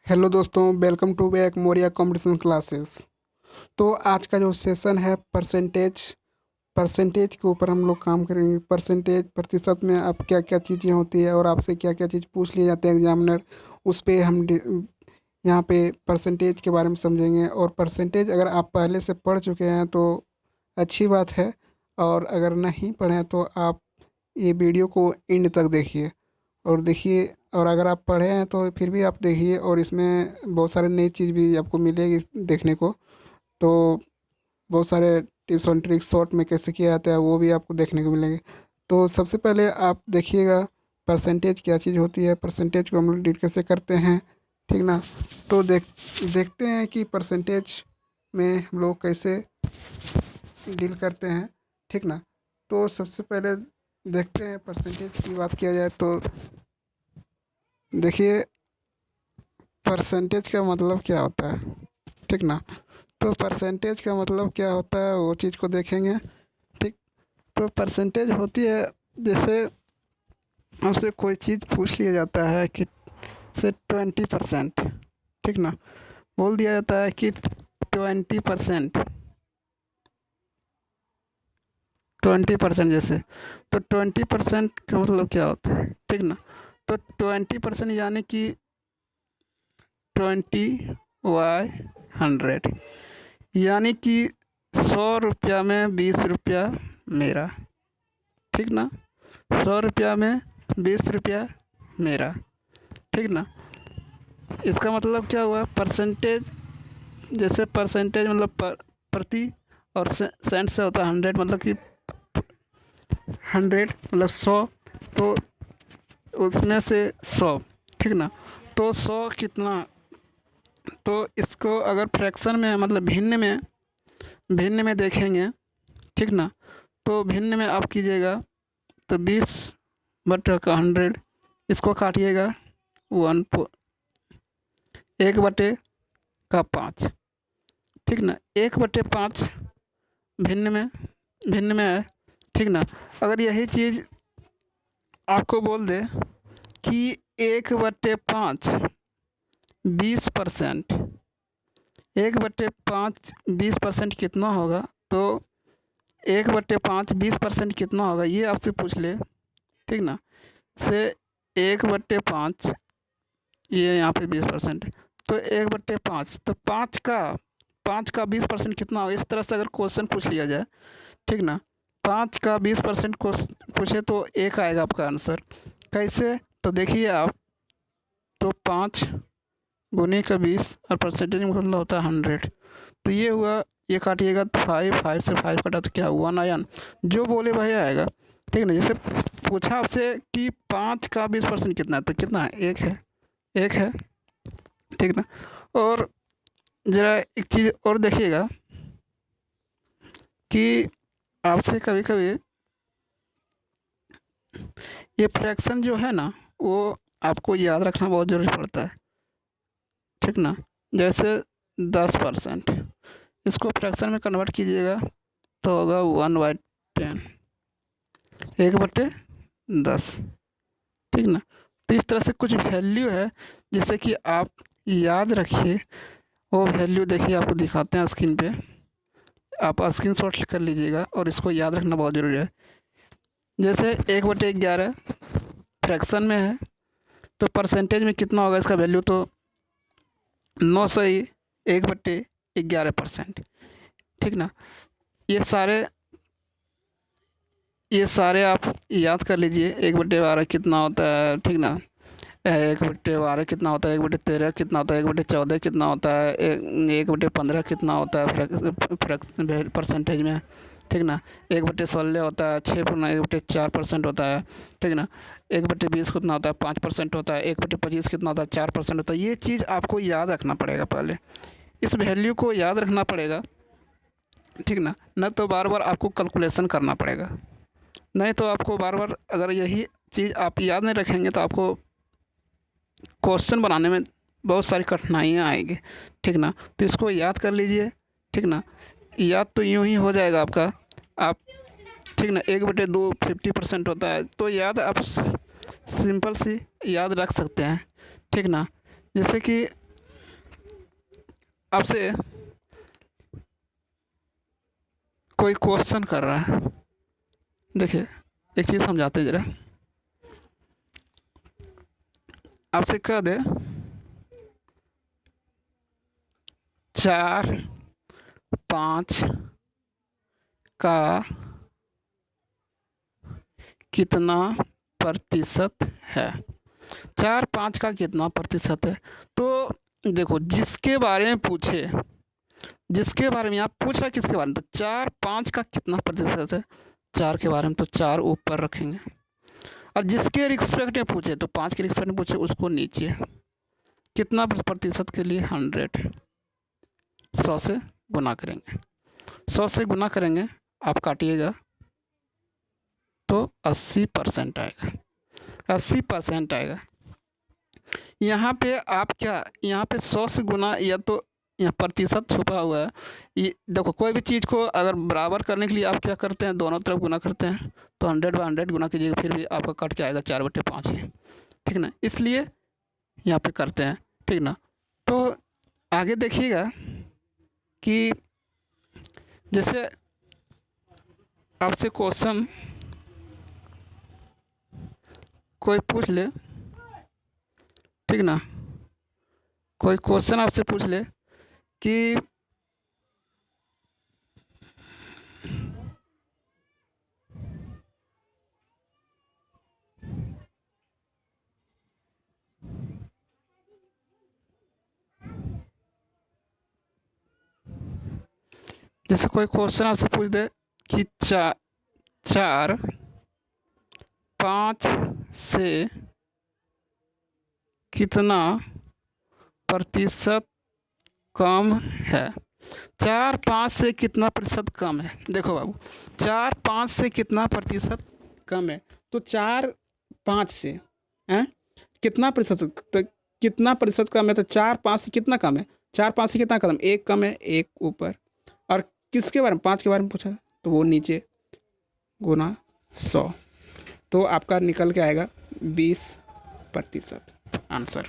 Hello दोस्तों, welcome to back Maurya competition classes. तो आज का जो सेशन है परसेंटेज के ऊपर हम लोग काम करेंगे। परसेंटेज प्रतिशत में अब क्या क्या चीज़ें होती है और आपसे क्या क्या चीज़ पूछ लिए जाते हैं एग्जामिनर, उस पे यहाँ पे परसेंटेज के बारे में समझेंगे। और परसेंटेज अगर आप पहले से पढ़ चुके हैं तो अच्छी बात है, और अगर नहीं पढ़े हैं तो आप ये वीडियो को एंड तक देखिए और देखिए। और अगर आप पढ़े हैं तो फिर भी आप देखिए, और इसमें बहुत सारे नई चीज़ भी आपको मिलेगी देखने को। तो बहुत सारे टिप्स और ट्रिक्स शॉर्ट में कैसे किया जाता है वो भी आपको देखने को मिलेंगे। तो सबसे पहले आप देखिएगा परसेंटेज क्या चीज़ होती है, परसेंटेज को हम लोग डील कैसे करते हैं, ठीक ना। तो देखते हैं कि परसेंटेज में हम लोग कैसे डील करते हैं, ठीक ना। तो सबसे पहले देखते हैं परसेंटेज की बात किया जाए तो देखिए परसेंटेज का मतलब क्या होता है, ठीक ना। तो परसेंटेज का मतलब क्या होता है वो चीज़ को देखेंगे, ठीक। तो परसेंटेज होती है जैसे हमसे कोई चीज़ पूछ लिया जाता है कि से 20%, ठीक ना। बोल दिया जाता है कि 20%, 20% जैसे। तो 20% का मतलब क्या होता है, ठीक ना। तो 20% यानी कि 20/100, यानी कि 100 रुपया में 20 रुपया मेरा, ठीक ना। 100 रुपया में 20 रुपया मेरा, ठीक ना। इसका मतलब क्या हुआ, परसेंटेज। जैसे परसेंटेज मतलब प्रति, और सेंट से होता है 100, मतलब कि 100 मतलब 100। तो उसमें से 100, ठीक ना। तो 100 कितना, तो इसको अगर फ्रैक्शन में मतलब भिन्न में देखेंगे, ठीक ना। तो भिन्न में आप कीजिएगा तो 20/100, इसको काटिएगा 1/5, ठीक ना। 1/5 भिन्न में है, ठीक ना। अगर यही चीज़ आपको बोल दे कि 1/5 20%, 1/5 20% कितना होगा, तो 1/5 20% कितना होगा ये आपसे पूछ ले, ठीक ना। से 1/5, ये यहाँ पे 20% है। तो 1/5, तो पाँच का 20% कितना होगा, इस तरह से अगर क्वेश्चन पूछ लिया जाए, ठीक ना। 5 का 20% पूछे तो एक आएगा आपका आंसर। कैसे, तो देखिए आप, तो 5 × 20 और परसेंटेज में मतलब होता है 100। तो ये हुआ, ये काटिएगा तो 5 से 5 कटा तो क्या हुआ, 1 आया ना। जो बोले वही आएगा, ठीक है ना। जैसे पूछा आपसे कि 5 का 20% कितना है, तो कितना है, एक है, ठीक ना। और ज़रा एक चीज़ और देखिएगा कि आपसे कभी कभी ये फ्रैक्शन जो है ना, वो आपको याद रखना बहुत ज़रूरी पड़ता है, ठीक ना। जैसे 10%, इसको फ्रैक्शन में कन्वर्ट कीजिएगा तो होगा 1/10, 1/10, ठीक ना। तो इस तरह से कुछ वैल्यू है जिससे कि आप याद रखिए। वो वैल्यू देखिए आपको दिखाते हैं स्क्रीन पे, आप स्क्रीनशॉट कर लीजिएगा और इसको याद रखना बहुत ज़रूरी है। जैसे 1/11 फ्रैक्शन में है, तो परसेंटेज में कितना होगा इसका वैल्यू, तो 9 से ही 1/11%, ठीक ना। ये सारे ये सारे आप याद कर लीजिए। 1/12 कितना होता है, ठीक ना। 1/12 कितना होता है, 1/13 कितना होता है, 1/14 कितना होता है, 1/15 कितना होता है परसेंटेज में, ठीक ना। 1/16 होता है, 6.1/4% होता है, ठीक ना। 1/20 कितना होता है, 5% होता है। 1/25 कितना होता है, 4% होता है। ये चीज़ आपको याद रखना पड़ेगा, पहले इस वैल्यू को याद रखना पड़ेगा, ठीक ना। न तो बार बार आपको कैलकुलेशन करना पड़ेगा, नहीं तो आपको बार बार अगर यही चीज़ आप याद नहीं रखेंगे तो आपको क्वेश्चन बनाने में बहुत सारी कठिनाइयाँ आएगी, ठीक ना। तो इसको याद कर लीजिए, ठीक ना। याद तो यूँ ही हो जाएगा आपका, आप, ठीक ना। 1/2 50% होता है, तो याद आप सिंपल सी याद रख सकते हैं, ठीक ना। जैसे कि आपसे कोई क्वेश्चन कर रहा है, देखिए एक चीज़ समझाते हैं ज़रा। आपसे कह दे 4 5 का कितना प्रतिशत है, 4 5 का कितना प्रतिशत है। तो देखो जिसके बारे में पूछे, जिसके बारे में आप पूछ रहा है किसके बारे में, तो 4 5 का कितना प्रतिशत है, 4 के बारे में तो 4 ऊपर रखेंगे, और जिसके रिस्पेक्ट में पूछे तो 5 के रिस्पेक्ट में पूछे उसको नीचे। कितना प्रतिशत के लिए 100, 100 से गुना करेंगे, 100 से गुना करेंगे, आप काटिएगा तो 80% आएगा, 80% आएगा। यहाँ पे आप क्या, यहाँ पे 100 से गुना, या तो यहाँ प्रतिशत छुपा हुआ है। ये देखो कोई भी चीज़ को अगर बराबर करने के लिए आप क्या करते हैं, दोनों तरफ गुना करते हैं, तो 100/100 गुना कीजिएगा, फिर भी आपका कट के आएगा 4/5 ही, ठीक ना। इसलिए यहाँ पे करते हैं, ठीक ना। तो आगे देखिएगा कि जैसे आपसे क्वेश्चन कोई पूछ ले, ठीक ना, कोई क्वेश्चन आपसे पूछ ले कि जैसे कोई क्वेश्चन आपसे पूछ दे कि 4 5 से कितना प्रतिशत कम है, 4 5 से कितना प्रतिशत कम है। देखो बाबू 4 5 से कितना प्रतिशत कम है, तो 4 5 से हैं कितना प्रतिशत, तो कितना प्रतिशत कम है, तो 4 5 से कितना कम है, 4 5 से कितना कम, एक कम है, एक ऊपर, और किसके बारे में, 5 के बारे में पूछा तो वो नीचे, गुना 100, तो आपका निकल के आएगा 20% आंसर।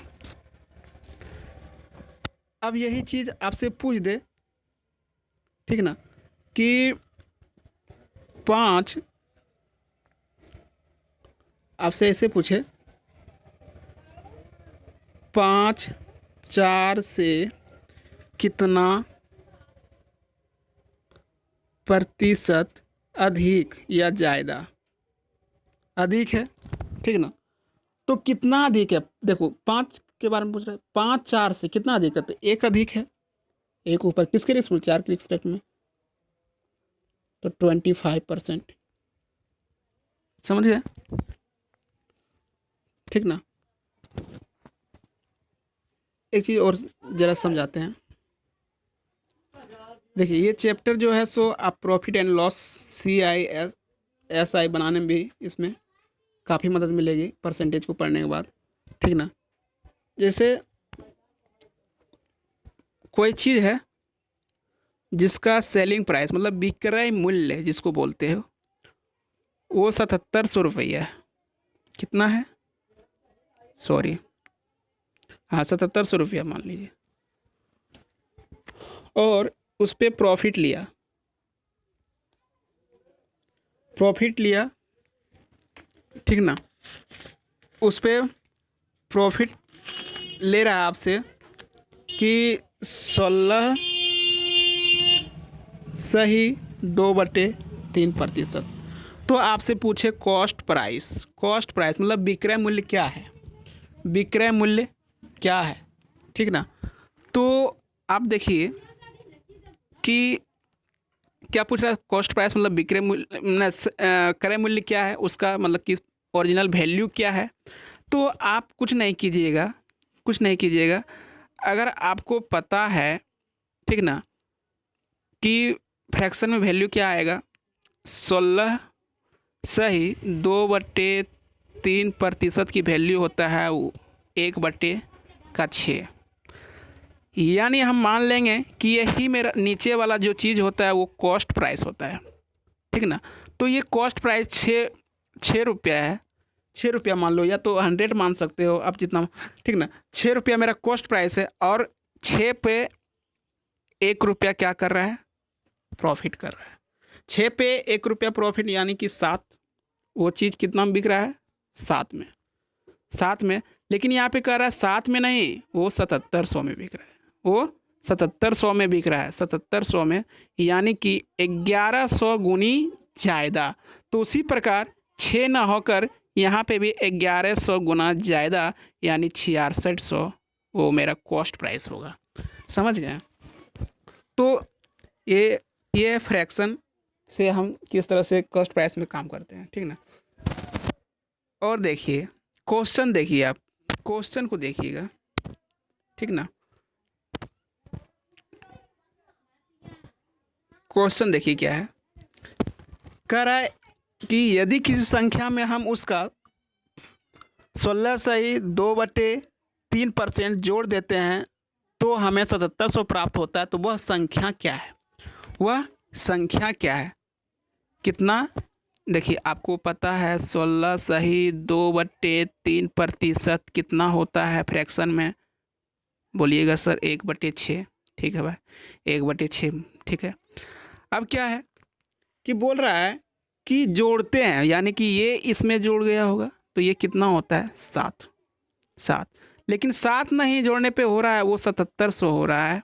अब यही चीज़ आपसे पूछ दे, ठीक ना, कि 5 आपसे ऐसे पूछे 5 4 से कितना प्रतिशत अधिक या ज़्यादा, अधिक है, ठीक ना। तो कितना अधिक है, देखो 5 के बारे में पूछ रहे हैं, 5 4 से कितना अधिक है, तो एक अधिक है, एक ऊपर, किसके रिस्पेक्ट, 4 के रिस्पेक्ट में, तो 25%, समझ गए, ठीक ना। एक चीज़ और ज़रा समझाते हैं। देखिए ये चैप्टर जो है सो आप प्रॉफिट एंड लॉस CISI बनाने में भी इसमें काफ़ी मदद मिलेगी परसेंटेज को पढ़ने के बाद, ठीक ना। जैसे कोई चीज़ है जिसका सेलिंग प्राइस मतलब विक्रय मूल्य जिसको बोलते हो वो 7700 रुपया है, कितना है, सॉरी हाँ 7700 रुपया मान लीजिए, और उस पर प्रॉफिट लिया, ठीक ना, उस पर प्रॉफिट ले रहा है आपसे कि 16 सही 2/3%, तो आपसे पूछे कॉस्ट प्राइस, मतलब विक्रय मूल्य क्या है, विक्रय मूल्य क्या है, ठीक ना। तो आप देखिए कि क्या पूछ रहा है, कॉस्ट प्राइस मतलब विक्रय मूल्य, क्रय मूल्य क्या है उसका, मतलब कि ओरिजिनल वैल्यू क्या है। तो आप कुछ नहीं कीजिएगा, अगर आपको पता है, ठीक ना, कि फ्रैक्शन में वैल्यू क्या आएगा, 16 सही 2/3% की वैल्यू होता है 1/6, यानी हम मान लेंगे कि यही मेरा नीचे वाला जो चीज़ होता है वो कॉस्ट प्राइस होता है, ठीक ना। तो ये कॉस्ट प्राइस 6 रुपया है, 6 रुपया मान लो, या तो 100 मान सकते हो आप जितना, ठीक ना। 6 रुपया मेरा कॉस्ट प्राइस है, और 6 पे 1 रुपया क्या कर रहा है, प्रॉफिट कर रहा है। 6 पे 1 रुपया प्रॉफिट यानी कि 7, वो चीज़ कितना में बिक रहा है, 7 में, 7 में। लेकिन यहाँ पे कह रहा है 7 में नहीं, वो 7700 में बिक रहा है, वो 7700 में बिक रहा है, 7700 में, यानी कि 1100 गुनी ज़्यादा। तो उसी प्रकार 6 ना होकर यहाँ पे भी 1100 गुना ज़्यादा यानी 6600 वो मेरा कॉस्ट प्राइस होगा। समझ गए? तो ये फ्रैक्शन से हम किस तरह से कॉस्ट प्राइस में काम करते हैं, ठीक ना। और देखिए क्वेश्चन, देखिए आप क्वेश्चन को देखिएगा, ठीक ना। क्वेश्चन देखिए क्या है, कह रहा है कि यदि किसी संख्या में हम उसका 16.2/3% जोड़ देते हैं तो हमें 7700 प्राप्त होता है। तो वह संख्या क्या है, वह संख्या क्या है, कितना। देखिए आपको पता है 16.2/3% कितना होता है फ्रैक्शन में, बोलिएगा सर 1/6, ठीक है भाई, 1/6, ठीक है। अब क्या है कि बोल रहा है कि जोड़ते हैं, यानी कि ये इसमें जुड़ गया होगा तो ये कितना होता है, 7, 7। लेकिन 7 नहीं जोड़ने पे हो रहा है, वो 7700 हो रहा है,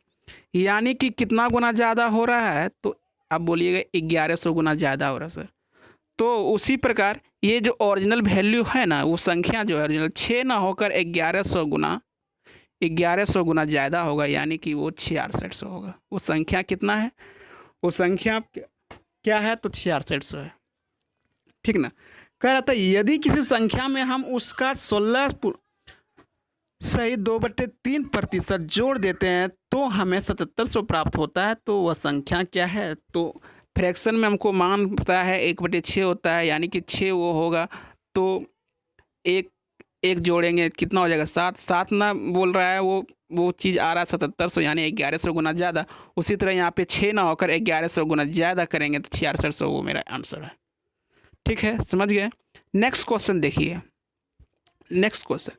यानी कि कितना गुना ज़्यादा हो रहा है, तो आप बोलिएगा 1100 गुना ज़्यादा हो रहा है सर। तो उसी प्रकार ये जो ओरिजिनल वैल्यू है ना, वो संख्या जो है ओरिजिनल 6 ना होकर 1100 गुना ज़्यादा होगा, यानी कि वो 6600 होगा। वो संख्या कितना है, वो संख्या क्या है, तो 6600 है, ठीक ना। कह रहा था यदि किसी संख्या में हम उसका 16.2/3% जोड़ देते हैं तो हमें 7700 प्राप्त होता है। तो वह संख्या क्या है, तो फ्रैक्शन में हमको मान पता है 1/6 होता है, यानी कि 6 वो होगा, तो एक एक जोड़ेंगे कितना हो जाएगा, 7, 7 ना बोल रहा है, वो चीज़ आ रहा है 7700 यानी 1100 गुना ज़्यादा। उसी तरह यहाँ पे 6 ना होकर 1100 गुना ज़्यादा करेंगे तो 6600 वो मेरा आंसर है, ठीक है, समझ गए। नेक्स्ट क्वेश्चन देखिए, नेक्स्ट क्वेश्चन,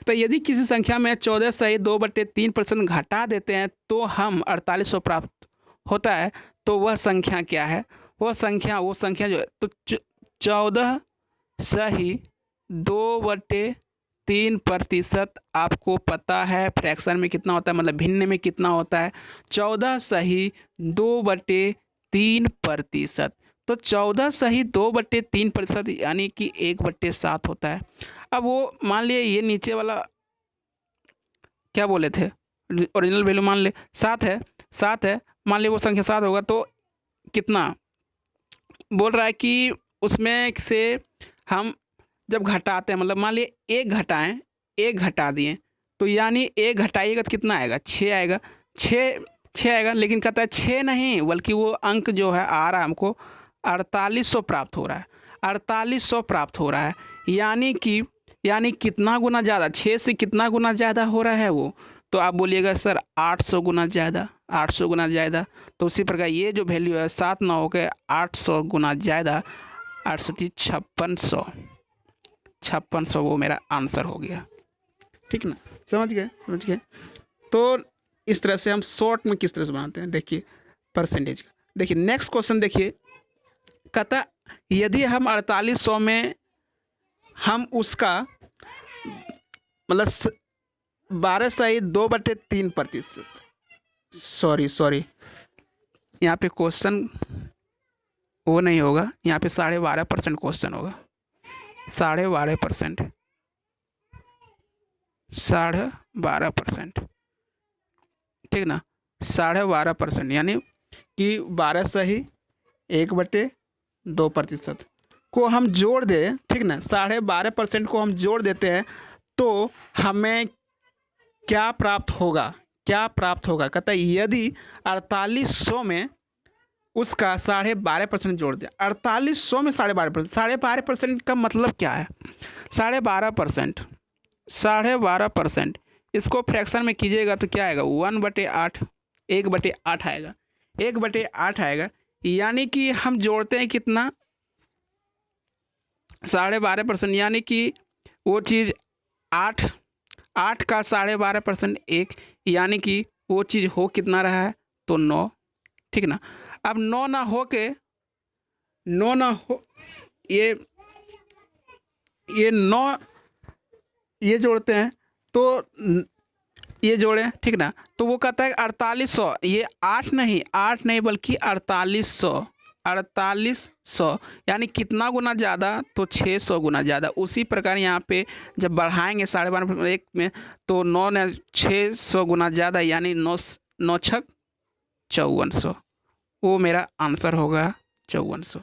तो यदि किसी संख्या में 14.2/3% घटा देते हैं तो हम 4800 प्राप्त होता है। तो वह संख्या क्या है, वो संख्या जो है, तो 14.2/3% आपको पता है फ्रैक्शन में कितना होता है, मतलब भिन्न में कितना होता है, 14.2/3%। तो 14.2/3% यानी कि 1/7 होता है। अब वो मान लिए ये नीचे वाला क्या बोले थे, ओरिजिनल वैल्यू मान ले 7 है, 7 है, मान लिए वो संख्या 7 होगा, तो कितना बोल रहा है कि उसमें से हम जब घटाते हैं, मतलब मान लिए 1 घटाएं, 1 घटा दिए, तो यानी 1 घटाइएगा तो कितना आएगा, 6 आएगा, 6 आएगा। लेकिन कहता है 6 नहीं, बल्कि वो अंक जो है आ रहा है हमको 4800 प्राप्त हो रहा है, 4800 प्राप्त हो रहा है, यानी कितना गुना ज़्यादा, 6 से कितना गुना ज़्यादा हो रहा है वो, तो आप बोलिएगा सर 800 गुना ज़्यादा, 800 गुना ज़्यादा। तो उसी प्रकार ये जो वैल्यू है 7 ना होकर 800 गुना ज़्यादा, 800 5600 वो मेरा आंसर हो गया, ठीक ना, समझ गए। तो इस तरह से हम शॉर्ट में किस तरह से बनाते हैं, देखिए परसेंटेज का। देखिए नेक्स्ट क्वेश्चन देखिए, कहता यदि हम 4800 में हम उसका मतलब 12.2/3%, सॉरी यहाँ पे क्वेश्चन वो नहीं होगा, यहाँ पे 12.5% क्वेश्चन होगा, 12.5%, 12.5%, ठीक ना, 12.5% यानी कि 12.1/2% को हम जोड़ दें, ठीक ना, 12.5% को हम जोड़ देते हैं तो हमें क्या प्राप्त होगा, कहता है यदि 4800 में उसका 12.5% जोड़ दें, 4800 में 12.5%, 12.5% का मतलब क्या है, 12.5%, इसको फ्रैक्शन में कीजिएगा तो क्या आएगा, 1/8, 1/8 आएगा, 1/8 आएगा, यानी कि हम जोड़ते हैं कितना, 12.5%, यानी कि वो चीज़ 8 का 12.5% 1, यानी कि वो चीज़ हो कितना रहा है, तो 9, ठीक ना। अब 9 ना हो के, 9 ना हो, ये 9 ये जोड़ते हैं तो ये जोड़ें, ठीक ना। तो वो कहता है 4800, ये 8 नहीं बल्कि 4800, 4800 यानी कितना गुना ज़्यादा, तो 600 गुना ज़्यादा। उसी प्रकार यहाँ पे जब बढ़ाएंगे 12.5 1 में, तो 9 ने 600 गुना ज़्यादा, यानी 9 9 छक 5400, वो मेरा आंसर होगा 5400।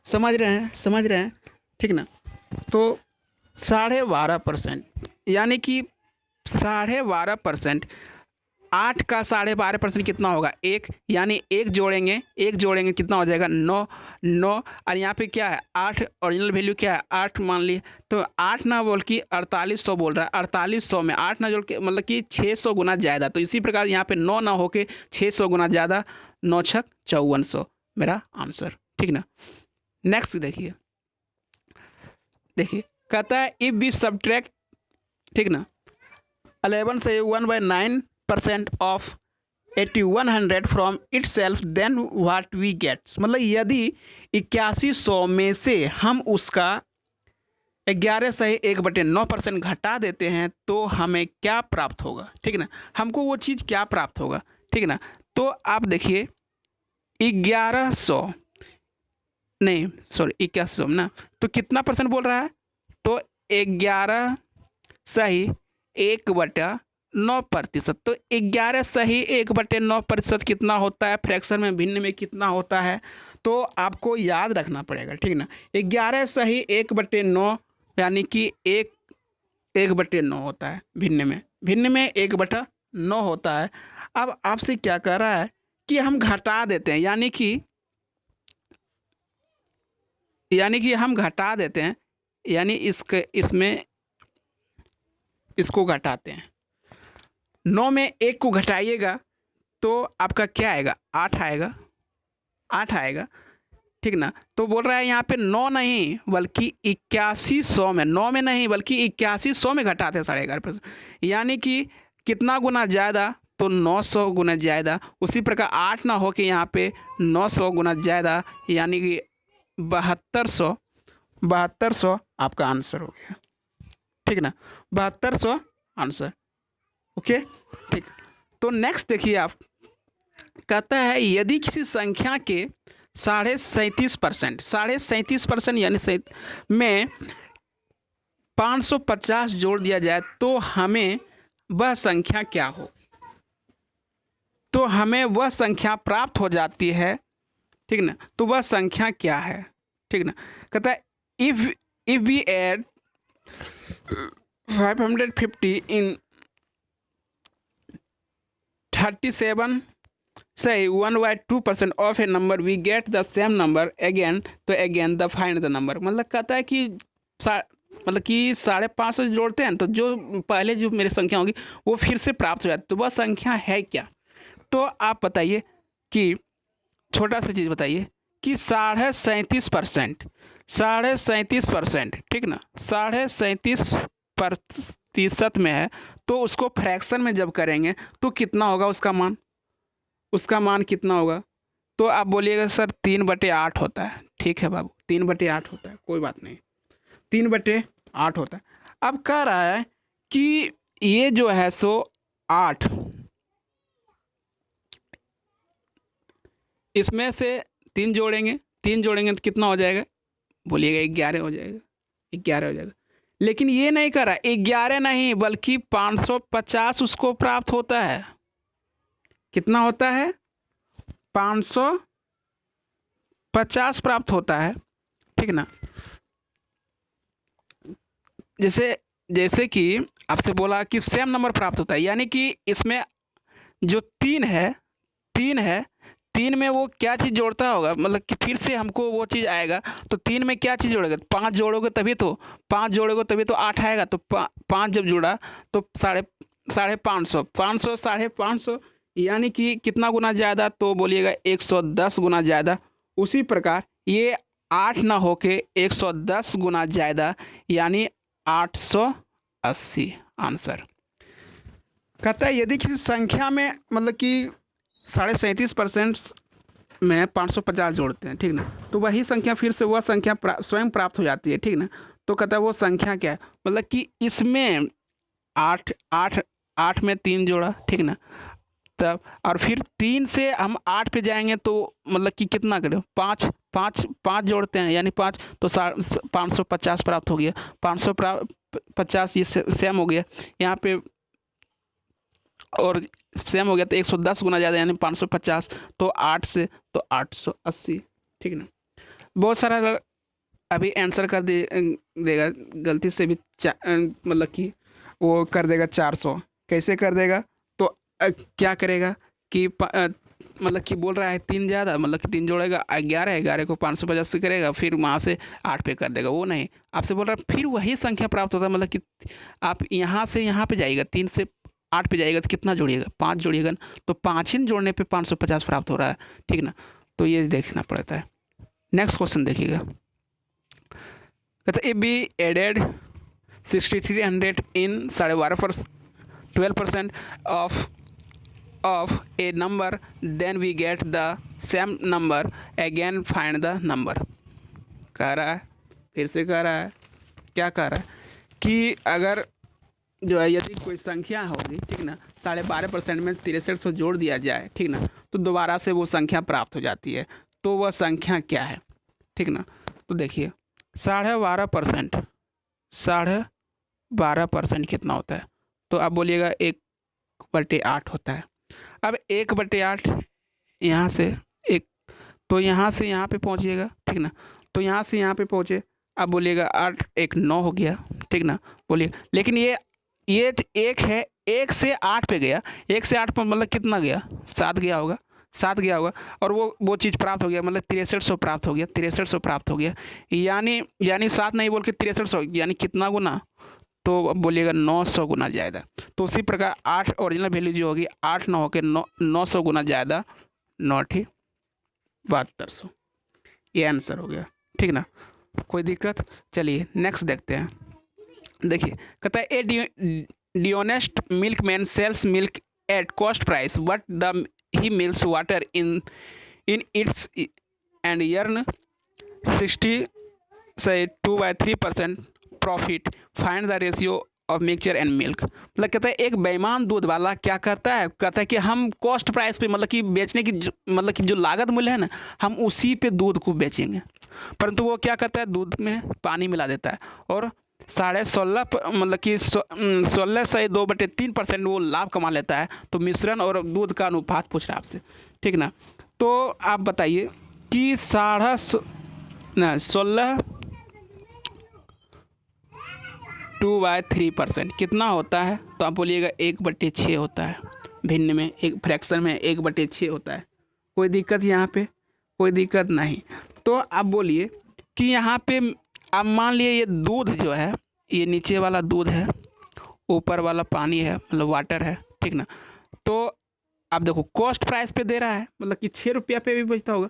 समझ रहे हैं, समझ रहे हैं, ठीक ना। तो 12.5%, यानी कि 12.5%, 8 का 12.5% कितना होगा, 1, यानी 1 जोड़ेंगे, 1 जोड़ेंगे कितना हो जाएगा, 9 9। और यहाँ पे क्या है, 8, ओरिजिनल वैल्यू क्या है, 8 मान लिए, तो 8 ना बोल के 4800 बोल रहा है, 4800 में 8 ना जोड़ के मतलब कि 600 गुना ज़्यादा। तो इसी प्रकार यहाँ पे 9 ना होके 600 गुना ज़्यादा, 9 छक 5400 मेरा आंसर, ठीक ना। नेक्स्ट देखिए, कहता है इफ़ बी सब्ट्रैक्ट, ठीक ना, 11 से 1/9% of 8100 from itself, then what we gets. मतलब यदि 8100 में से हम उसका 11 से 1/9% घटा देते हैं तो हमें क्या प्राप्त होगा, ठीक ना। हमको वो चीज़ क्या प्राप्त होगा, ठीक ना। तो आप देखिए 1100 नहीं सॉरी 8100 ना, तो कितना परसेंट बोल रहा है, तो 11 सही 1/9%। तो 11 सही 1/9% कितना होता है, फ्रैक्शन में भिन्न में कितना होता है, तो आपको याद रखना पड़ेगा, ठीक ना। 11 सही 1/9 यानी कि 1/9 होता है, भिन्न में 1/9 होता है। अब आपसे क्या कह रहा है कि हम घटा देते हैं, यानी कि हम घटा देते हैं, यानी इसमें इसको घटाते हैं। 9 में 1 को घटाइएगा तो आपका क्या आएगा, 8 आएगा, 8 आएगा, ठीक ना। तो बोल रहा है यहाँ पे 9 नहीं बल्कि 8100 में, 9 में नहीं बल्कि 8100 में घटाते हैं 11.5%, यानी कि कितना गुना ज़्यादा, तो 900 गुना ज़्यादा। उसी प्रकार 8 ना हो के यहाँ पे 900 गुना ज़्यादा, यानी कि 7200 आपका आंसर हो गया, ठीक ना। 7200 आंसर, ओके, ठीक। तो नेक्स्ट देखिए आप, कहता है यदि किसी संख्या के 37.5% यानी में 550 जोड़ दिया जाए तो हमें वह संख्या क्या हो, तो हमें वह संख्या प्राप्त हो जाती है, ठीक ना। तो वह संख्या क्या है, ठीक ना। कहता है if we add 550 in 37 say 1/2% of a number we get the same number again, तो again the find the number। मतलब कहता है कि 550 जोड़ते हैं तो जो पहले जो मेरी संख्या होगी वो फिर से प्राप्त हो जाती है, तो वह संख्या है क्या। तो आप बताइए कि छोटा सा चीज़ बताइए कि 37.5%, ठीक ना, 37.5% में है, तो उसको फ्रैक्शन में जब करेंगे तो कितना होगा उसका मान कितना होगा। तो आप बोलिएगा सर 3/8 होता है, ठीक है बाबू, 3/8 होता है, कोई बात नहीं, 3/8 होता है। अब कह रहा है कि ये जो है सो 8, इसमें से 3 जोड़ेंगे तो कितना हो जाएगा, बोलिएगा 11 हो जाएगा, 11 हो जाएगा। लेकिन ये नहीं कर रहा, 11 नहीं बल्कि 550 उसको प्राप्त होता है। कितना होता है, 550 प्राप्त होता है, ठीक ना। जैसे कि आपसे बोला कि सेम नंबर प्राप्त होता है, यानी कि इसमें जो 3 है 3 में वो क्या चीज़ जोड़ता होगा, मतलब कि फिर से हमको वो चीज़ आएगा। तो 3 में क्या चीज़ जोड़ेगा, 5 जोड़ोगे तभी तो 8 आएगा। तो 5 जब जुड़ा तो 550 यानी कि कितना गुना ज़्यादा, तो बोलिएगा 110 गुना ज़्यादा। उसी प्रकार ये 8 ना होके 110 गुना ज़्यादा, यानी 880 आंसर। कहता है यदि किसी संख्या में मतलब कि 37% में 550 जोड़ते हैं, ठीक ना, तो वही संख्या फिर से वह संख्या स्वयं प्राप्त हो जाती है, ठीक ना। तो कहता है वो संख्या क्या है, मतलब कि इसमें आठ आठ आठ में 3 जोड़ा, ठीक ना, तब और फिर 3 से हम 8 पे जाएंगे तो मतलब कि कितना करें, 5 5 5 जोड़ते हैं यानी 5, तो 550 प्राप्त हो गया। 550 ये सेम हो गया यहाँ पे, और सेम हो गया तो 110 गुना ज़्यादा यानी 550, तो 8 से तो 880, ठीक ना। बहुत सारा अभी आंसर कर देगा गलती से भी, मतलब कि वो कर देगा 400। कैसे कर देगा, तो क्या करेगा कि मतलब कि बोल रहा है 3 ज़्यादा, मतलब कि 3 जोड़ेगा 11, 11 को 550 से करेगा, फिर वहाँ से 8 पे कर देगा। वो नहीं, आपसे बोल रहा है फिर वही संख्या प्राप्त होता है, मतलब कि आप यहाँ से यहाँ पे जाइएगा, 3 से 8 पे जाइएगा तो कितना जोड़िएगा, 5 जोड़िएगा ना, तो 5 ही जोड़ने पे 550 प्राप्त हो रहा है, ठीक ना। तो ये देखना पड़ता है। नेक्स्ट क्वेश्चन देखिएगा, कहता है be added 6300 in 12.5% 12% of a number, then we get the same number, again find the number। कह रहा है, फिर से कह रहा है, क्या कह रहा है कि अगर जो है यदि कोई संख्या होगी, ठीक ना, 12.5% में 6300 जोड़ दिया जाए, ठीक ना, तो दोबारा से वो संख्या प्राप्त हो जाती है। तो वह संख्या क्या है, ठीक ना। तो देखिए 12.5%, 12.5% कितना होता है, तो आप बोलिएगा 1/8 होता है। अब 1/8 यहाँ से एक, तो यहाँ से यहाँ पे पहुँचिएगा, ठीक ना, तो यहाँ से यहाँ पे पहुँचे, अब बोलिएगा 8 1 9 हो गया, ठीक ना, बोलिए। लेकिन ये एक है, 1 से 8 पे गया, 1 से 8 पर मतलब कितना गया, 7 गया होगा, 7 गया होगा, और वो चीज़ प्राप्त हो गया, मतलब 6300 प्राप्त हो गया, 6300 प्राप्त हो गया, यानी 7 नहीं बोल के 6300, यानी कितना गुना, तो बोलिएगा 900 गुना ज़्यादा। तो उसी प्रकार 8 ओरिजिनल वैल्यू जो होगी 8 9 होकर 900 गुना ज़्यादा, 9×7200, ये आंसर हो गया, ठीक ना। कोई दिक्कत, चलिए नेक्स्ट देखते हैं। देखिए कहता है a dishonest milk man sells milk at cost price, but the he mills water in its and earn 2/3% profit, find the ratio of mixture and milk. मतलब कहता है एक बेईमान दूध वाला क्या कहता है, कहता है कि हम कॉस्ट प्राइस पे, मतलब कि बेचने की मतलब कि जो लागत मूल्य है ना, हम उसी पे दूध को बेचेंगे, परंतु वो क्या करता है, दूध में पानी मिला देता है, और 16.5 मतलब कि 16 से 2/3% वो लाभ कमा लेता है। तो मिश्रण और दूध का अनुपात पूछ रहा है आपसे, ठीक ना। तो आप बताइए कि 16 2/3% कितना होता है, तो आप बोलिएगा 1/6 होता है, भिन्न में एक फ्रैक्शन में 1/6 होता है। कोई दिक्कत यहाँ पे, कोई दिक्कत नहीं। तो आप बोलिए कि यहाँ पे आप मान लिए ये दूध जो है, ये नीचे वाला दूध है, ऊपर वाला पानी है, मतलब वाटर है, ठीक ना। तो आप देखो कॉस्ट प्राइस पे दे रहा है, मतलब कि 6 रुपया पे भी बेचता होगा,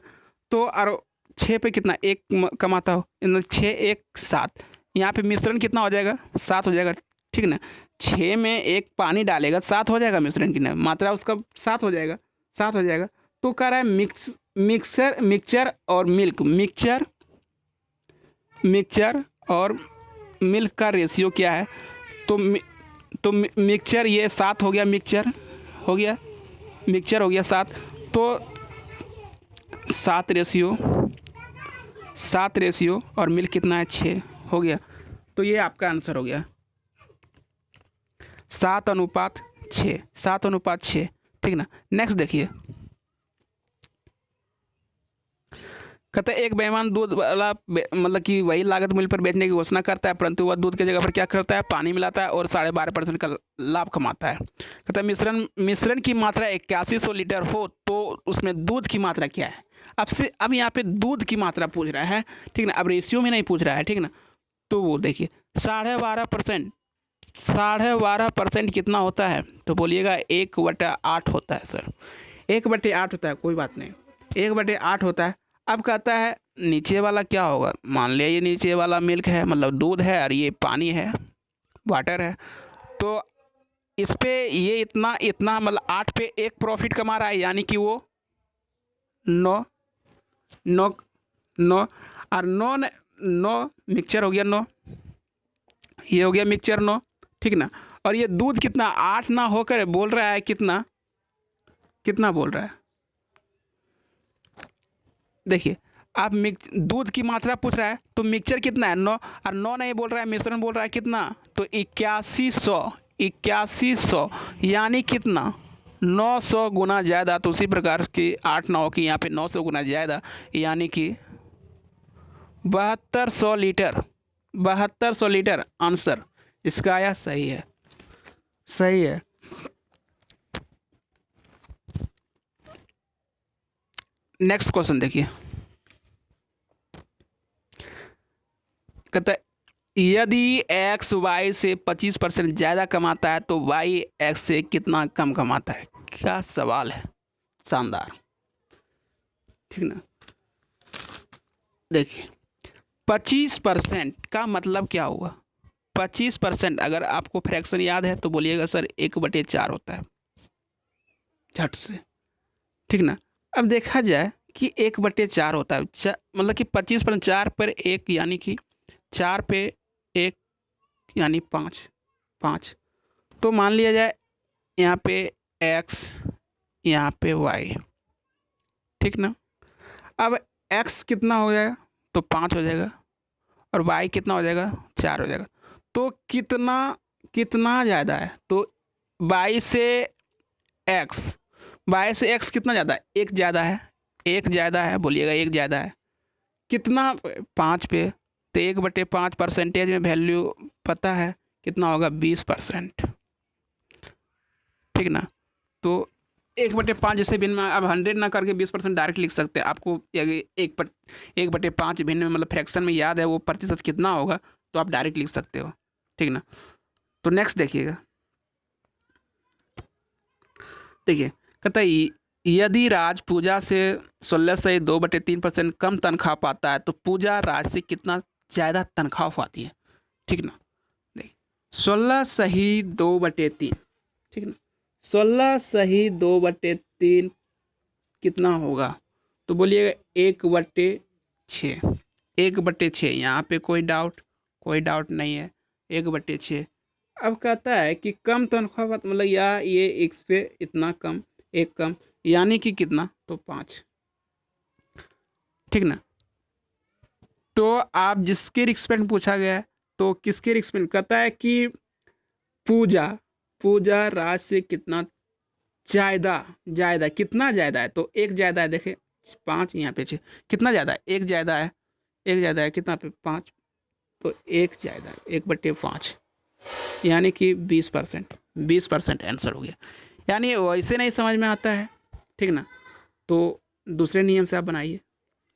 तो और 6 पे कितना एक कमाता हो, 6 1 7, यहाँ पे मिश्रण कितना हो जाएगा, 7 हो जाएगा, ठीक ना। 6 में एक पानी डालेगा, 7 हो जाएगा मिश्रण की ना मात्रा उसका, 7 हो जाएगा, 7 हो जाएगा। तो कह रहा है मिक्सचर और मिल्क, मिक्सचर और मिल्क का रेशियो क्या है, तो मिक्सचर ये 7 हो गया, मिक्सचर हो गया 7, तो 7 रेशियो और मिल्क कितना है, 6 हो गया। तो ये आपका आंसर हो गया 7:6, 7:6, ठीक ना। नेक्स्ट देखिए, कहते हैं एक बेईमान दूध वाला मतलब कि वही लागत मूल्य पर बेचने की घोषणा करता है, परंतु वह दूध की जगह पर क्या करता है, पानी मिलाता है और 12.5% का लाभ कमाता है। कहता है मिश्रण की मात्रा 8100 लीटर हो तो उसमें दूध की मात्रा क्या है। अब यहाँ पे दूध की मात्रा पूछ रहा है, ठीक ना, अब रेशियो में नहीं पूछ रहा है, ठीक ना। तो वो देखिए 12.5%, 12.5% कितना होता है, तो बोलिएगा 1/8 होता है सर, 1/8 होता है, कोई बात नहीं, 1/8 होता है। अब कहता है नीचे वाला क्या होगा, मान लिया ये नीचे वाला मिल्क है, मतलब दूध है, और ये पानी है, वाटर है। तो इस पे ये इतना इतना मतलब 8 पे 1 प्रॉफिट कमा रहा है, यानी कि वो 9 9 9 और 9 9 मिक्सचर हो गया 9, ये हो गया मिक्सचर 9, ठीक ना। और ये दूध कितना 8 ना होकर बोल रहा है कितना, कितना बोल रहा है, देखिए आप मिक्स दूध की मात्रा पूछ रहा है तो मिक्सचर कितना है 9, और 9 नहीं बोल रहा है, मिश्रण बोल रहा है कितना, तो 8100, 8100 यानी कितना 900 गुना ज़्यादा। तो उसी प्रकार की 8 9 की यहाँ पे 900 गुना ज़्यादा, यानी कि 7200 लीटर, 7200 लीटर आंसर इसका आया, सही है, सही है। नेक्स्ट क्वेश्चन देखिए, कहता है यदि x y से 25% ज़्यादा कमाता है तो y x से कितना कम कमाता है। क्या सवाल है, शानदार, ठीक ना। देखिए 25% का मतलब क्या हुआ, 25% अगर आपको फ्रैक्शन याद है तो बोलिएगा सर 1/4 होता है, झट से, ठीक ना। अब देखा जाए कि 1/4 होता है, मतलब कि 25% 4 पर 1 यानी कि 4 पे 1 यानी 5 5, तो मान लिया जाए यहाँ पे x, यहाँ पे y, ठीक ना। अब x कितना हो जाएगा, तो 5 हो जाएगा, और y कितना हो जाएगा, 4 हो जाएगा। तो कितना कितना ज़्यादा है, तो y से x कितना ज़्यादा है, एक ज़्यादा है, एक ज़्यादा है, बोलिएगा एक ज़्यादा है, कितना 5 पे, तो 1/5 परसेंटेज में वैल्यू पता है कितना होगा, 20%, ठीक ना। तो 1/5 जैसे भिन्न में अब 100 ना करके 20% डायरेक्ट लिख सकते हैं। आपको 1/5 भिन्न में मतलब फ्रैक्शन में याद है वो प्रतिशत कितना होगा, तो आप डायरेक्ट लिख सकते हो, ठीक ना। तो नेक्स्ट देखिएगा, देखिए कहता है यदि राज पूजा से 16 से 2/3% कम तनख्वाह पाता है तो पूजा राज से कितना ज़्यादा तनख्वाह पाती है, ठीक ना। देखिए 16 सही 2/3, ठीक ना, 16 सही 2/3 कितना होगा, तो बोलिएगा 1/6, 1/6, यहाँ पे कोई डाउट नहीं है, 1/6। अब कहता है कि कम तनख्वाह मतलब या ये इस पे इतना कम, एक कम, यानी कि कितना, तो 5, ठीक ना। तो आप जिसके रिस्पेक्ट पूछा गया है तो किसके रिस्पेक्ट, कहता है कि पूजा पूजा राज से कितना ज़्यादा, ज़्यादा कितना ज़्यादा है, तो एक ज़्यादा है, देखे 5 यहाँ पे 6, कितना ज़्यादा है, एक ज़्यादा है, एक ज़्यादा है कितना पे 5, तो एक ज़्यादा है 1/5, यानी कि 20%, 20% आंसर हो गया। यानी वैसे नहीं समझ में आता है, ठीक ना, तो दूसरे नियम से आप बनाइए,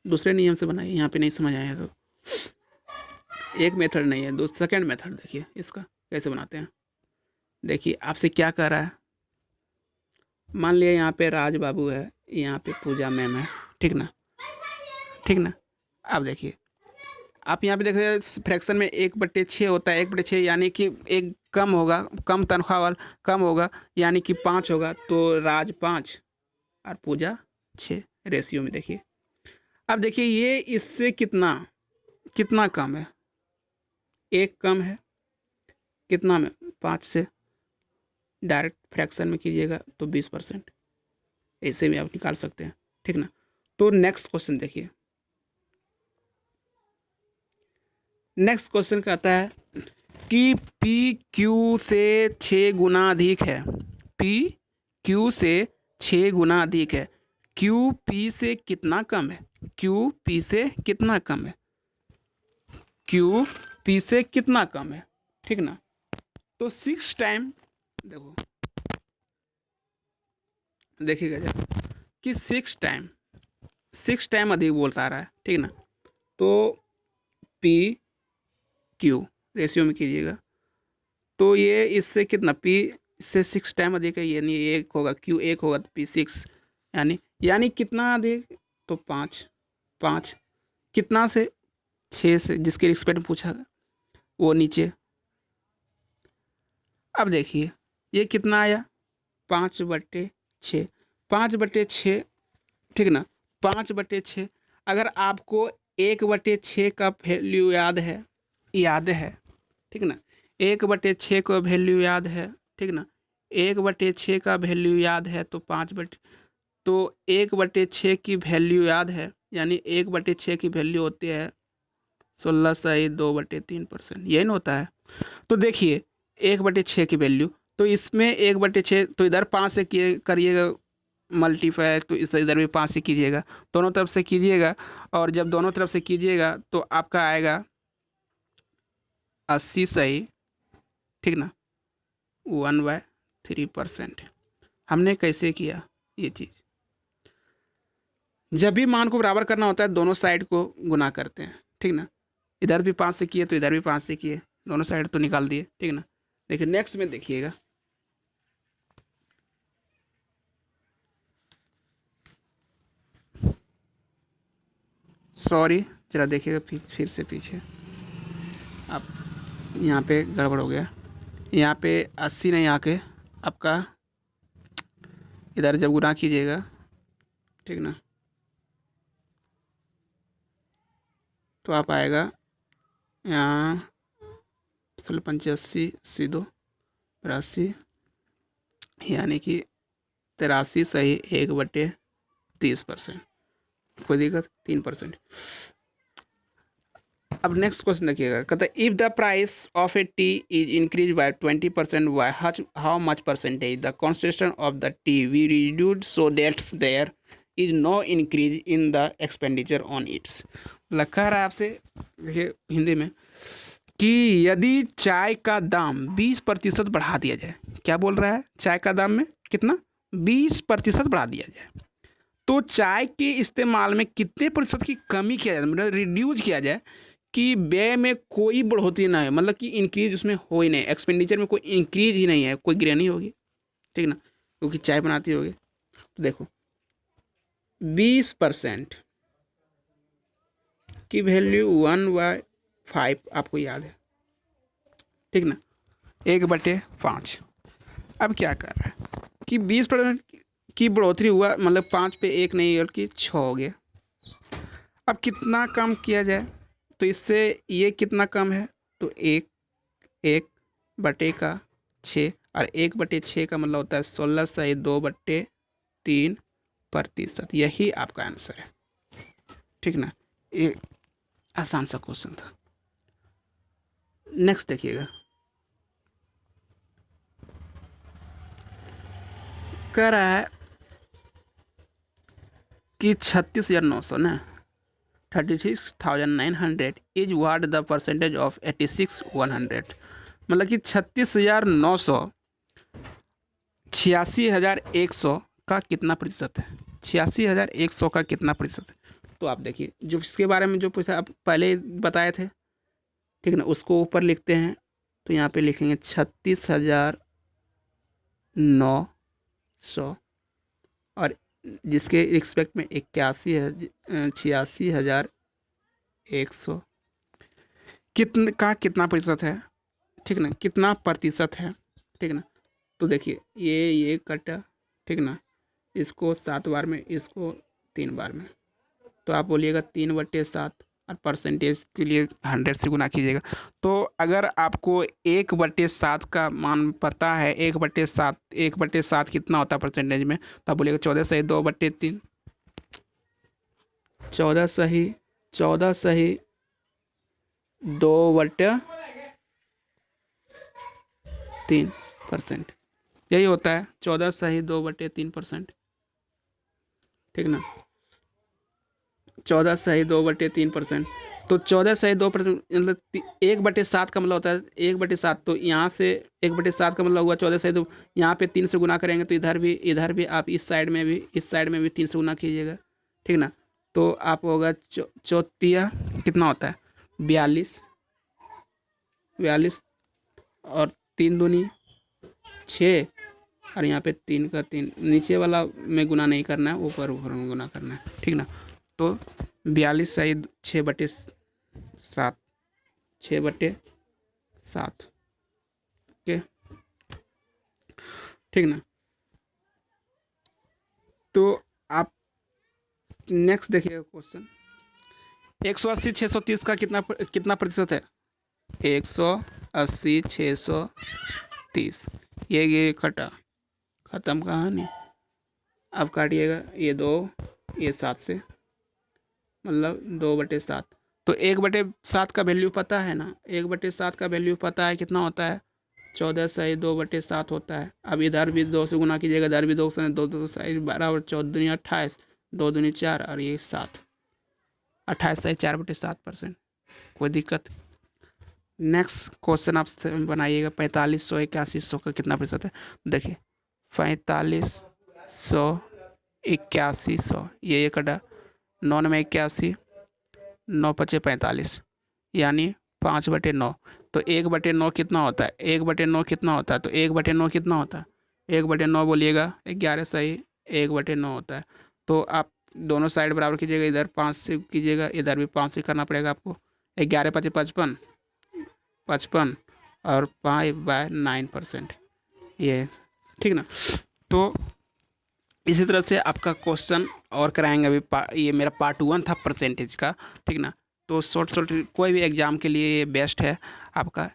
दूसरे नियम से बनाइए, यहाँ पे नहीं समझ आया तो एक मेथड नहीं है, सेकंड मेथड देखिए इसका कैसे बनाते हैं। देखिए आपसे क्या कह रहा है, मान लिया यहाँ पे राज बाबू है, यहाँ पे पूजा मैम है, ठीक ना, ठीक ना। अब देखिए आप यहाँ पे देख रहे हैं फ्रैक्शन में 1/6 होता है, 1/6 यानी कि एक कम होगा, कम तनख्वाह वाला कम होगा, यानी कि 5 होगा, तो राज 5 और पूजा 6 रेशियो में देखिए। अब देखिए ये इससे कितना कितना कम है, एक कम है, कितना में 5 से, डायरेक्ट फ्रैक्शन में कीजिएगा तो 20%, ऐसे भी आप निकाल सकते हैं, ठीक ना। तो नेक्स्ट क्वेश्चन देखिए, नेक्स्ट क्वेश्चन कहता है कि पी क्यू से 6 गुना अधिक है, पी क्यू से 6 गुना अधिक है, क्यू पी से कितना कम है, क्यू पी से कितना कम है, क्यू पी से कितना कम है, ठीक ना। तो 6 टाइम, देखो देखिएगा जरा कि 6 टाइम अधिक बोलता आ रहा है, ठीक ना। तो पी क्यू रेशियो में कीजिएगा, तो ये इससे कितना, पी से 6 टाइम अधिक है, यानी एक होगा, क्यू एक होगा तो पी 6, यानी कितना अधिक, तो 5 5, कितना से 6 से, जिसके रिस्पेक्ट में पूछा वो नीचे। अब देखिए ये कितना आया 5/6, 5/6, ठीक ना, 5/6। अगर आपको 1/6 का वैल्यू याद है, ठीक ना, 1/6 का वैल्यू याद है, ठीक ना, 1/6 का वैल्यू याद है तो 1/6 की वैल्यू याद है, यानी 1/6 की वैल्यू होती है 16/2/3%, यही ना होता है। तो देखिए 1/6 की वैल्यू, तो इसमें 1/6, तो इधर 5 से करिएगा मल्टीप्लाई, तो इस इधर भी 5 से कीजिएगा, दोनों तरफ से कीजिएगा। और जब दोनों तरफ से कीजिएगा तो आपका आएगा 80 सही, ठीक ना, 1/3%। हमने कैसे किया ये चीज़, जब भी मान को बराबर करना होता है दोनों साइड को गुना करते हैं, ठीक ना। इधर भी 5 से किए तो इधर भी 5 से किए, दोनों साइड तो निकाल दिए, ठीक ना। देखिए नेक्स्ट में देखिएगा, सॉरी जरा देखिएगा फिर से पीछे, आप यहाँ पे गड़बड़ हो गया, यहाँ पे 80 नहीं आके आपका इधर जब गुना कीजिएगा, ठीक ना, तो आप आएगा यहाँ 85 यानी कि 83 सही 1/30%, कोई दिक्कत 3%। अब नेक्स्ट क्वेश्चन देखिएगा, कहता है if the price of a tea is increase by 20%, by how much percentage the concession of the tea we reduced so that's there is no increase in the expenditure on its. लिखा रहा है आपसे, देखिए हिंदी में, कि यदि चाय का दाम 20% बढ़ा दिया जाए, क्या बोल रहा है, चाय का दाम में कितना 20% बढ़ा दिया जाए, तो चाय के इस्तेमाल में कितने प्रतिशत की कमी किया जाए, मतलब रिड्यूज किया जाए, कि व्यय में कोई बढ़ोतरी ना है, मतलब कि इंक्रीज उसमें हो ही नहीं, एक्सपेंडिचर में कोई इंक्रीज ही नहीं है, कोई गिरानी नहीं होगी, ठीक ना, क्योंकि चाय बनाती होगी। तो देखो 20% की वैल्यू 1/5 आपको याद है, ठीक ना, 1/5। अब क्या कर रहा है कि 20% की बढ़ोतरी हुआ, मतलब 5 पे 1 नहीं बल्कि 6 हो गया। अब कितना कम किया जाए, तो इससे ये कितना कम है, तो 1/6, और 1/6 का मतलब होता है 16 सही 2/3%, यही आपका आंसर है, ठीक ना। ये आसान सा क्वेश्चन था। नेक्स्ट देखिएगा, कह रहा है कि 36,900 ना 36,900 is what the percentage of 86,100, मतलब कि 36,900 86,100 का कितना प्रतिशत है, 86,100 का कितना प्रतिशत है। तो आप देखिए जो इसके बारे में जो पूछा आप पहले बताए थे, ठीक है ना, उसको ऊपर लिखते हैं, तो यहाँ पे लिखेंगे 36,900, और जिसके रिस्पेक्ट में 86,100 कितना प्रतिशत है, ठीक ना, कितना प्रतिशत है, ठीक ना। तो देखिए ये कटा, ठीक ना, इसको 7 बार में, इसको 3 बार में, तो आप बोलिएगा 3/7, और परसेंटेज के लिए 100 से गुना कीजिएगा। तो अगर आपको 1/7 का मान पता है, 1/7 कितना होता है परसेंटेज में, तो आप बोलिएगा 14 सही 2/3, 14 सही 2/3%, यही होता है 14 सही 2/3%, ठीक ना, 14 सही 2/3%। तो 14 सही 2%, मतलब 1/7 का मतलब होता है 1/7, तो यहाँ से 1/7 का मतलब हुआ 14 सही 2, यहाँ पे 3 से गुना करेंगे, तो इधर भी आप इस साइड में भी 3 से गुना कीजिएगा, ठीक ना। तो आप होगा चौतिया कितना होता है 42, और 3 दूनी 6, और यहाँ पे 3 का 3, नीचे वाला में गुना नहीं करना है, ऊपर में गुना करना है, ठीक ना। तो 42 सही 6/7, 6/7, ओके। ठीक ना। तो आप नेक्स्ट देखिएगा क्वेश्चन, 180 630 का कितना प्रतिशत है? 180 630, ये कटा, ख़त्म कहानी। अब काटिएगा, ये 2, ये 7 से, मतलब 2/7। तो 1/7 का वैल्यू पता है ना, 1/7 का वैल्यू पता है कितना होता है? 14 सही 2/7 होता है। अब इधर भी 2 से गुना कीजिएगा, इधर भी 2 से, 2 2 सही 12 और 14 दूनी 28, 2 दूनी 4 और ये 7, 28 सही 4/7%। कोई दिक्कत? नेक्स्ट क्वेश्चन आप बनाइएगा, 4500 8100 का कितना प्रतिशत है? देखिए 4500 8100, ये कटा, 9 में 81, 9 पचे 45, यानी 5/9। तो 1/9 कितना होता है? 1/9 कितना होता है? तो 1/9 कितना होता है? 1/9 बोलिएगा, 11 सही 1/9 होता है। तो आप दोनों साइड बराबर कीजिएगा, इधर 5 से कीजिएगा, इधर भी 5 से करना पड़ेगा आपको। 11 पचे 55, 55 और 5/9%, ये ठीक ना। तो इसी तरह से आपका क्वेश्चन और कराएंगे। अभी ये मेरा पार्ट 1 था परसेंटेज का, ठीक ना। तो शॉर्ट कोई भी एग्ज़ाम के लिए ये बेस्ट है आपका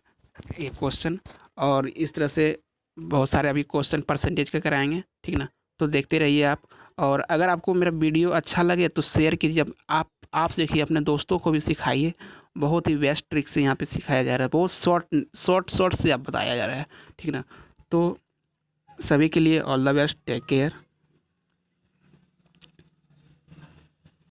ये क्वेश्चन। और इस तरह से बहुत सारे अभी क्वेश्चन परसेंटेज के कराएंगे, ठीक ना। तो देखते रहिए आप। और अगर आपको मेरा वीडियो अच्छा लगे तो शेयर कीजिए, आप सीखिए, अपने दोस्तों को भी सिखाइए। बहुत ही बेस्ट ट्रिक से यहाँ पे सिखाया जा रहा है, बहुत शॉर्ट से आप बताया जा रहा है, ठीक ना। तो सभी के लिए all the best, take care.